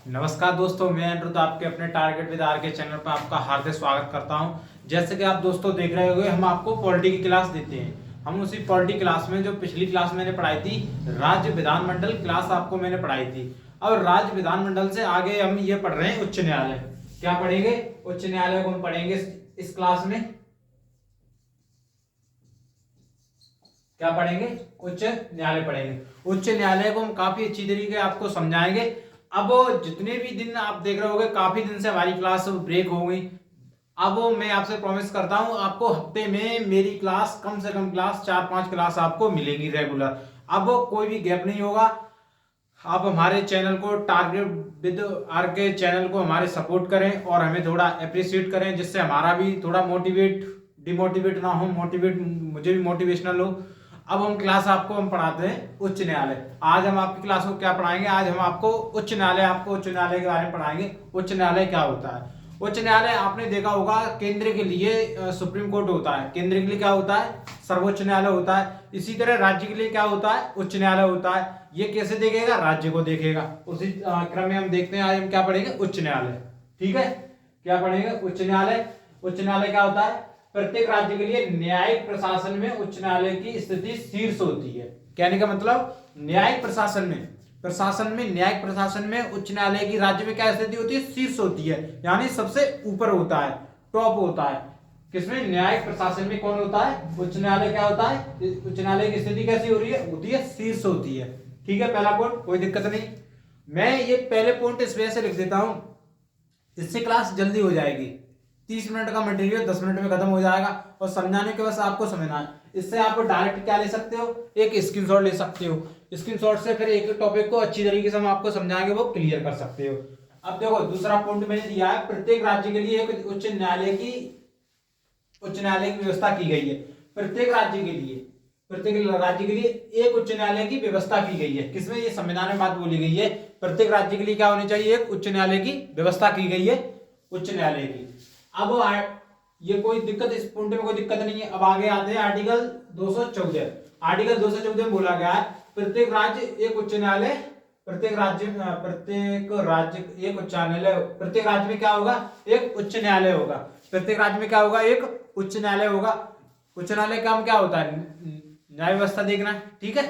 नमस्कार दोस्तों, मैं अनिरुद्ध आपके अपने टारगेट विद आर के चैनल पर आपका हार्दिक स्वागत करता हूं। जैसे कि आप दोस्तों देख रहे होंगे, हम आपको पॉलिटी की क्लास देते हैं। हम उसी पॉलिटी क्लास में जो पिछली क्लास मैंने पढ़ाई थी, राज्य विधानमंडल क्लास आपको मैंने पढ़ाई थी। और राज्य विधानमंडल से आगे हम ये पढ़ रहे हैं उच्च न्यायालय। क्या पढ़ेंगे? उच्च न्यायालय को हम पढ़ेंगे इस क्लास में। क्या पढ़ेंगे? उच्च न्यायालय पढ़ेंगे। उच्च न्यायालय को हम काफी अच्छी तरीके आपको समझाएंगे। अब जितने भी दिन आप देख रहे होंगे, काफी दिन से हमारी क्लास ब्रेक हो गई। अब मैं आपसे प्रॉमिस करता हूं, आपको हफ्ते में मेरी क्लास कम से कम क्लास 4-5 क्लास आपको मिलेंगी रेगुलर। अब कोई भी गैप नहीं होगा। आप हमारे चैनल को टारगेट विद आर के चैनल को हमारे सपोर्ट करें और हमें थोड़ा अप्रिशिएट करें, जिससे हमारा भी थोड़ा मोटिवेट डिमोटिवेट ना हो, मोटिवेट मुझे भी मोटिवेशनल हो। अब हम क्लास आपको हम पढ़ाते हैं उच्च न्यायालय। आज हम आपकी क्लास को क्या पढ़ाएंगे? आज हम आपको उच्च न्यायालय के बारे में पढ़ाएंगे। उच्च न्यायालय क्या होता है? उच्च न्यायालय आपने देखा होगा, केंद्र के लिए सुप्रीम कोर्ट होता है। केंद्र के लिए क्या होता है? सर्वोच्च न्यायालय होता है। इसी तरह राज्य के लिए क्या होता है? उच्च न्यायालय होता है। ये कैसे देखेगा? राज्य को देखेगा। उसी क्रम में हम देखते हैं, आज हम क्या पढ़ेंगे? उच्च न्यायालय। ठीक है, क्या पढ़ेंगे? उच्च न्यायालय। उच्च न्यायालय क्या होता है? प्रत्येक राज्य के लिए न्यायिक प्रशासन में उच्च न्यायालय की स्थिति शीर्ष होती है। कहने का मतलब, न्यायिक न्यायिक प्रशासन में उच्च न्यायालय की राज्य में क्या स्थिति होती है? शीर्ष होती है, यानी सबसे ऊपर होता है, टॉप होता है। किसमें? न्यायिक प्रशासन में कौन होता है? उच्च न्यायालय। क्या होता है? उच्च न्यायालय की स्थिति कैसी हो रही है? होती है शीर्ष होती है। ठीक है, पहला पॉइंट, कोई दिक्कत नहीं। मैं ये पहले पॉइंट इस वजह से लिख देता हूं, इससे क्लास जल्दी हो जाएगी। 30 मिनट का मटेरियल 10 मिनट में खत्म हो जाएगा और समझाने के बस आपको समझना है। इससे आप डायरेक्ट क्या ले सकते हो? एक स्क्रीनशॉट ले सकते हो। स्क्रीनशॉट से फिर एक टॉपिक को अच्छी तरीके से हम आपको समझाएंगे, वो क्लियर कर सकते हो। अब देखो, दूसरा पॉइंट मैंने दिया है, प्रत्येक राज्य के लिए एक उच्च न्यायालय की व्यवस्था की गई है। प्रत्येक राज्य के लिए एक उच्च न्यायालय की व्यवस्था की गई है। किसमें? ये संविधान में बात बोली गई है। प्रत्येक राज्य के लिए क्या होनी चाहिए? एक उच्च न्यायालय की व्यवस्था की गई है, उच्च न्यायालय की। अब ये कोई दिक्कत, इस पॉइंट में कोई दिक्कत नहीं है। अब आगे आते हैं आर्टिकल 214। आर्टिकल 214 में बोला गया है, प्रत्येक राज्य एक उच्च न्यायालय, प्रत्येक राज्य एक उच्च न्यायालय। प्रत्येक राज्य में क्या होगा? एक उच्च न्यायालय होगा। प्रत्येक राज्य में क्या होगा? एक उच्च न्यायालय होगा। उच्च न्यायालय का काम क्या होता है? न्याय व्यवस्था देखना। ठीक है,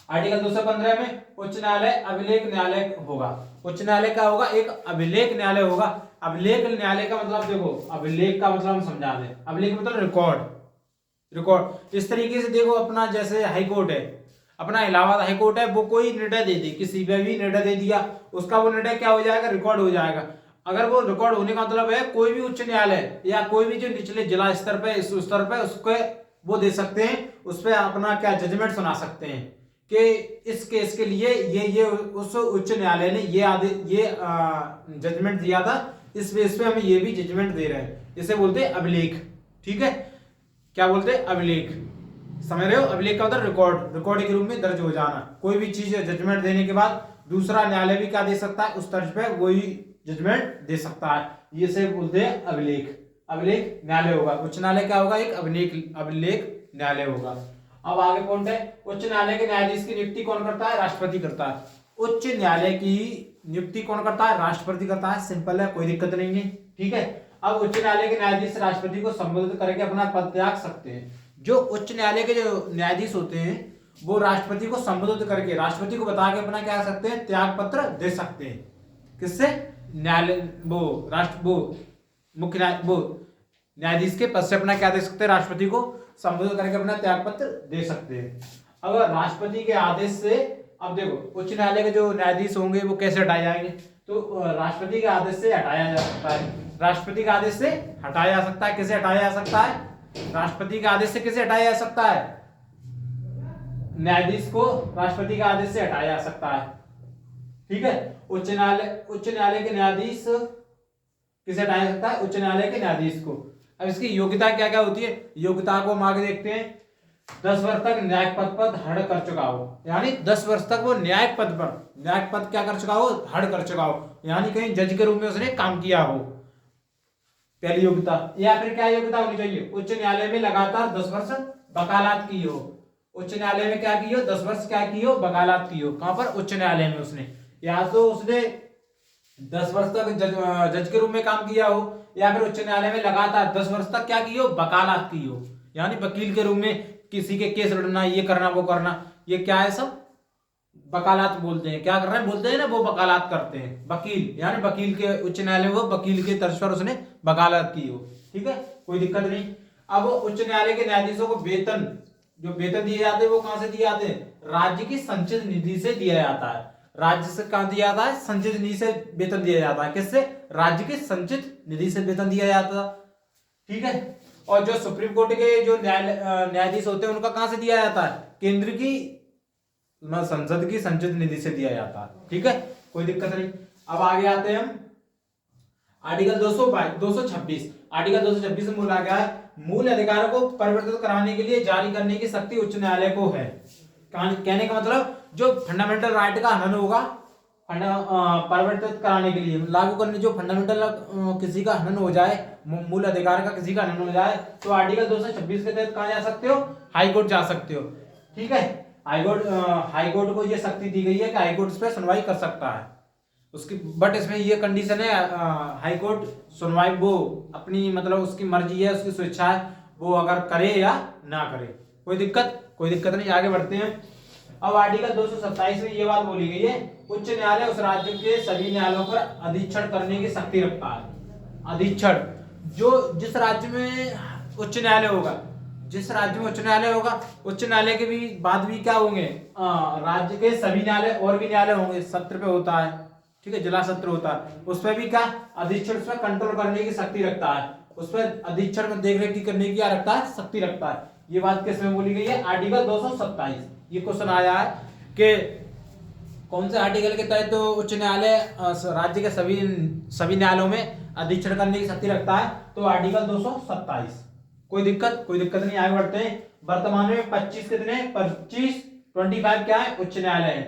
आर्टिकल 215 में उच्च न्यायालय अभिलेख न्यायालय होगा। उच्च न्यायालय क्या होगा? एक अभिलेख न्यायालय होगा। अभिलेख न्यायालय का मतलब, देखो, अभिलेख का मतलब हम समझा दें। अभिलेख मतलब रिकॉर्ड। इस तरीके से देखो, अपना जैसे हाई कोर्ट है, अपना इलाहाबाद हाई कोर्ट है, वो कोई निर्णय दे दी, किसी पे भी निर्णय दे दिया, उसका वो निर्णय क्या हो जाएगा? रिकॉर्ड हो जाएगा। अगर वो रिकॉर्ड होने का मतलब है, कोई भी उच्च न्यायालय या कोई भी जो निचले जिला स्तर पे, इस स्तर पे उसके वो दे सकते हैं, उस पर अपना क्या जजमेंट सुना सकते हैं कि इस केस के लिए ये उस उच्च न्यायालय ने ये जजमेंट दिया था, इस बेस पे हमें ये भी जजमेंट दे रहे हैं। इसे बोलते हैं अभिलेख। ठीक है, क्या बोलते हैं? अभिलेख। समझ रहे हो? अभिलेख का मतलब रिकॉर्ड के रूप में दर्ज हो जाना। कोई भी चीज जजमेंट देने के बाद दूसरा न्यायालय भी क्या दे सकता है? उस तर्ज पे वही जजमेंट दे सकता है। ये से बोलते हैं अभिलेख न्यायालय होगा। उच्च न्यायालय क्या होगा? एक अभिलेख न्यायालय होगा। अब आगे पॉइंट है, उच्च न्यायालय के न्यायाधीश की नियुक्ति कौन करता है? राष्ट्रपति करता है। उच्च न्यायालय की नियुक्ति कौन करता है? राष्ट्रपति करता है। सिंपल है, कोई दिक्कत नहीं है। ठीक है, अब उच्च न्यायालय के न्यायाधीश राष्ट्रपति को संबोधित करके अपना पद त्याग सकते हैं। जो उच्च न्यायालय के जो न्यायाधीश होते हैं, वो राष्ट्रपति को संबोधित करके, राष्ट्रपति को बता के अपना क्या सकते हैं? त्याग पत्र दे सकते हैं। किससे? न्यायालय न्यायाधीश के पद से अपना क्या दे सकते हैं? राष्ट्रपति को संबोधित करके अपना त्याग पत्र दे सकते हैं। अगर राष्ट्रपति के आदेश से, अब देखो, उच्च न्यायालय के जो न्यायाधीश होंगे वो कैसे हटाए जाएंगे? तो राष्ट्रपति के आदेश से हटाया जा सकता है। राष्ट्रपति के आदेश से हटाया जा सकता है। किसे हटाया जा सकता है? राष्ट्रपति के आदेश से किसे हटाया जा सकता है? न्यायाधीश को राष्ट्रपति के आदेश से हटाया जा सकता है। ठीक है, उच्च न्यायालय के न्यायाधीश किसे हटाया जा सकता है? उच्च न्यायालय के न्यायाधीश को। अब इसकी योग्यता क्या क्या होती है? योग्यता को हम आगे देखते हैं। 10 वर्ष तक न्यायिक पद पर हड़ कर चुका हो, यानी 10 वर्ष तक वो न्यायिक पद क्या कर चुका हो? हड़ कर चुका हो, यानी कहीं जज के रूप में उसने काम किया हो, पहली योग्यता। या फिर क्या योग्यता होनी चाहिए? उच्च न्यायालय में लगातार 10 वर्ष वकालत की हो। उच्च न्यायालय में क्या की हो? 10 वर्ष क्या की हो? वकालत की हो। कहां पर? उच्च न्यायालय में उसने। या तो उसने 10 वर्ष तक जज के रूप में काम किया हो, या फिर उच्च न्यायालय में लगातार 10 वर्ष तक क्या की हो, वकालत की हो, यानी वकील के रूप में किसी के केस लड़ना, ये करना वो करना, ये क्या है सब वकालत बोलते हैं। क्या कर रहे हैं, बोलते हैं ना, वो वकालत करते हैं, वकील यानी वकील के उच्च न्यायालय में वो वकील के तर्ज पर उसने वकालत की हो। ठीक है, कोई दिक्कत नहीं। अब उच्च न्यायालय के न्यायाधीशों को वेतन, जो वेतन दिए जाते हैं वो कहां से दिए जाते हैं, राज्य की संचित निधि से दिया जाता है। राज्य से कहां दिया जाता है, संचित निधि से वेतन दिया जाता है। किससे, राज्य की संचित निधि से वेतन दिया जाता है। ठीक है, और जो सुप्रीम कोर्ट के जो न्यायाधीश होते हैं उनका कहां से दिया जाता है, केंद्र की संसद की संचित निधि से दिया जाता है। ठीक है, कोई दिक्कत नहीं। अब आगे आते हैं हम आर्टिकल 226। आर्टिकल 226 में बोला गया है, मूल अधिकारों को परिवर्तित कराने के लिए जारी करने की शक्ति उच्च न्यायालय को है। कहने का मतलब जो फंडामेंटल राइट का हनन होगा, परिवर्तित कराने के लिए, लागू करने, जो फंडामेंटल किसी का हनन हो जाए, मूल अधिकार का किसी का हनन हो जाए, तो आर्टिकल 226 के तहत कहां जा सकते हो, हाई कोर्ट जा सकते हो। ठीक है, हाई कोर्ट को ये शक्ति दी गई है कि हाई कोर्ट इस पर सुनवाई कर सकता है उसकी, बट इसमें ये कंडीशन है, हाई कोर्ट सुनवाई वो अपनी मतलब उसकी मर्जी है, उसकी स्वेच्छा है, वो अगर करे या ना करे। कोई दिक्कत नहीं। आगे बढ़ते हैं। अब आर्टिकल 227 में ये बात बोली गई है, उच्च न्यायालय उस राज्य के सभी न्यायालयों पर अधीक्षण करने की शक्ति रखता है। अधीक्षण, जो जिस राज्य में उच्च न्यायालय होगा, जिस राज्य में उच्च न्यायालय होगा, उच्च न्यायालय के भी बाद भी क्या होंगे, राज्य के सभी न्यायालय और भी न्यायालय होंगे, सत्र पे होता है। ठीक है, जिला सत्र होता है, उस पर भी क्या अधीक्षण, उस पर कंट्रोल करने की शक्ति रखता है, उस पर अधीक्षण में देखरेख की करने की क्या रखता है, शक्ति रखता है। ये बात किसमें बोली गई है, आर्टिकल 227। ये क्वेश्चन आया है कि कौन से आर्टिकल के तहत तो उच्च न्यायालय राज्य के सभी न्यायालयों में अधीक्षण करने की शक्ति रखता है, तो आर्टिकल 227। कोई दिक्कत नहीं। आगे बढ़ते हैं। वर्तमान में 25 क्या है, उच्च न्यायालय है।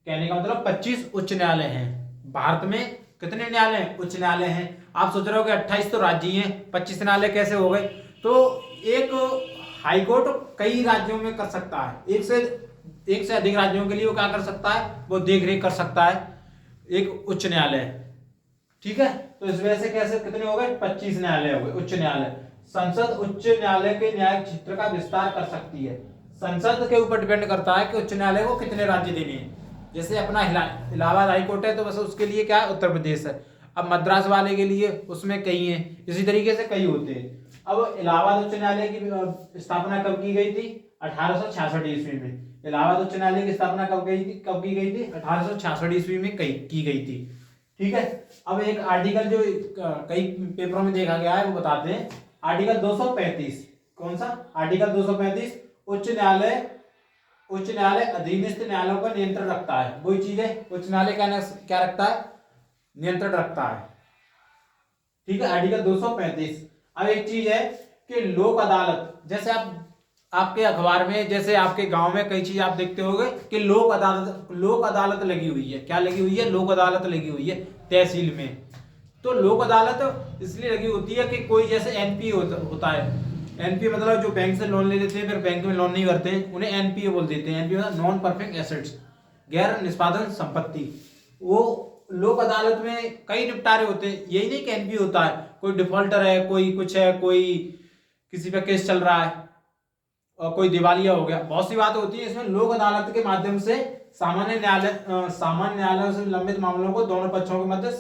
कहने का मतलब 25 उच्च न्यायालय हैं भारत में। कितने न्यायालय हैं, उच्च न्यायालय हैं। आप सोच रहे हो कि 28 तो राज्य ही हैं, 25 न्यायालय कैसे हो गए। तो एक हाई कोर्ट कई राज्यों में कर सकता है, एक से अधिक राज्यों के लिए वो क्या कर सकता है, वो देख रेख कर सकता है, एक उच्च न्यायालय। ठीक है, तो इस वजह से कैसे कितने हो गए, 25 न्यायालय हो गए, उच्च न्यायालय। संसद उच्च न्यायालय के न्यायिक क्षेत्र का विस्तार कर सकती है। संसद के ऊपर डिपेंड करता है कि उच्च न्यायालय को कितने राज्य देने हैं। जैसे अपना इलाहाबाद हाई कोर्ट है, तो बस उसके लिए क्या है, उत्तर प्रदेश है। अब मद्रास वाले के लिए उसमें कई हैं, इसी तरीके से कई होते हैं। अब इलाहाबाद उच्च न्यायालय की स्थापना कब की गई थी, 1866 ईस्वी में। इलाहाबाद उच्च न्यायालय की स्थापना कब की गई थी, 1866 ईस्वी में की गई थी। ठीक है, अब एक आर्टिकल जो कई पेपरों में देखा गया है वो बताते हैं। आर्टिकल 235, कौन सा, आर्टिकल 235, उच्च न्यायालय अधीनस्थ न्यायालयों पर नियंत्रण रखता है। वही चीज है, उच्च न्यायालय क्या रखता है, नियंत्रण रखता है। ठीक है, आर्टिकल 235। अब एक चीज है कि लोक अदालत, जैसे आपके अखबार में, जैसे आपके गांव में कई चीज आप देखते होंगे कि लोक अदालत लगी हुई है। क्या लगी हुई है, लोक अदालत लगी हुई है तहसील में। तो लोक अदालत इसलिए लगी होती है कि कोई जैसे एनपीए होता है। एनपीए मतलब जो बैंक से लोन ले लेते हैं फिर बैंक में लोन नहीं करते हैं, उन्हें एनपीए बोल देते हैं। एनपीए मतलब नॉन परफेक्ट एसेट्स, गैर निष्पादन संपत्ति। वो लोक अदालत में कई निपटारे होते हैं। यही नहीं कि एनपीए होता है, कोई डिफॉल्टर है, कोई कुछ है, कोई किसी पे केस चल रहा है और कोई दिवालिया हो गया, बहुत सी बातें होती है। इसमें लोक अदालत के माध्यम से सामान्य न्यायालयों से लंबित मामलों को दोनों पक्षों के मध्य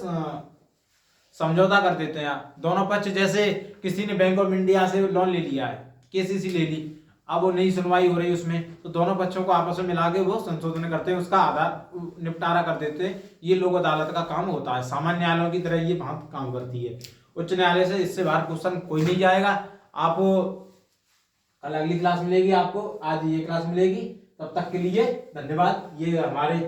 समझौता कर देते हैं। दोनों पक्ष, जैसे किसी ने बैंक ऑफ इंडिया से लोन ले लिया है, केसीसी ले ली, अब वो नई सुनवाई हो रही है उसमें, तो दोनों पक्षों को आपस में मिला के वो संशोधन करते हैं, उसका आधार निपटारा कर देते हैं। ये लोक अदालत का काम होता है। सामान्य न्यायालयों की तरह ये बात काम करती है। उच्च न्यायालय से इससे बाहर क्वेश्चन कोई नहीं जाएगा। आप कल अगली क्लास मिलेगी आपको, आज ये क्लास मिलेगी। तब तक के लिए धन्यवाद। ये हमारे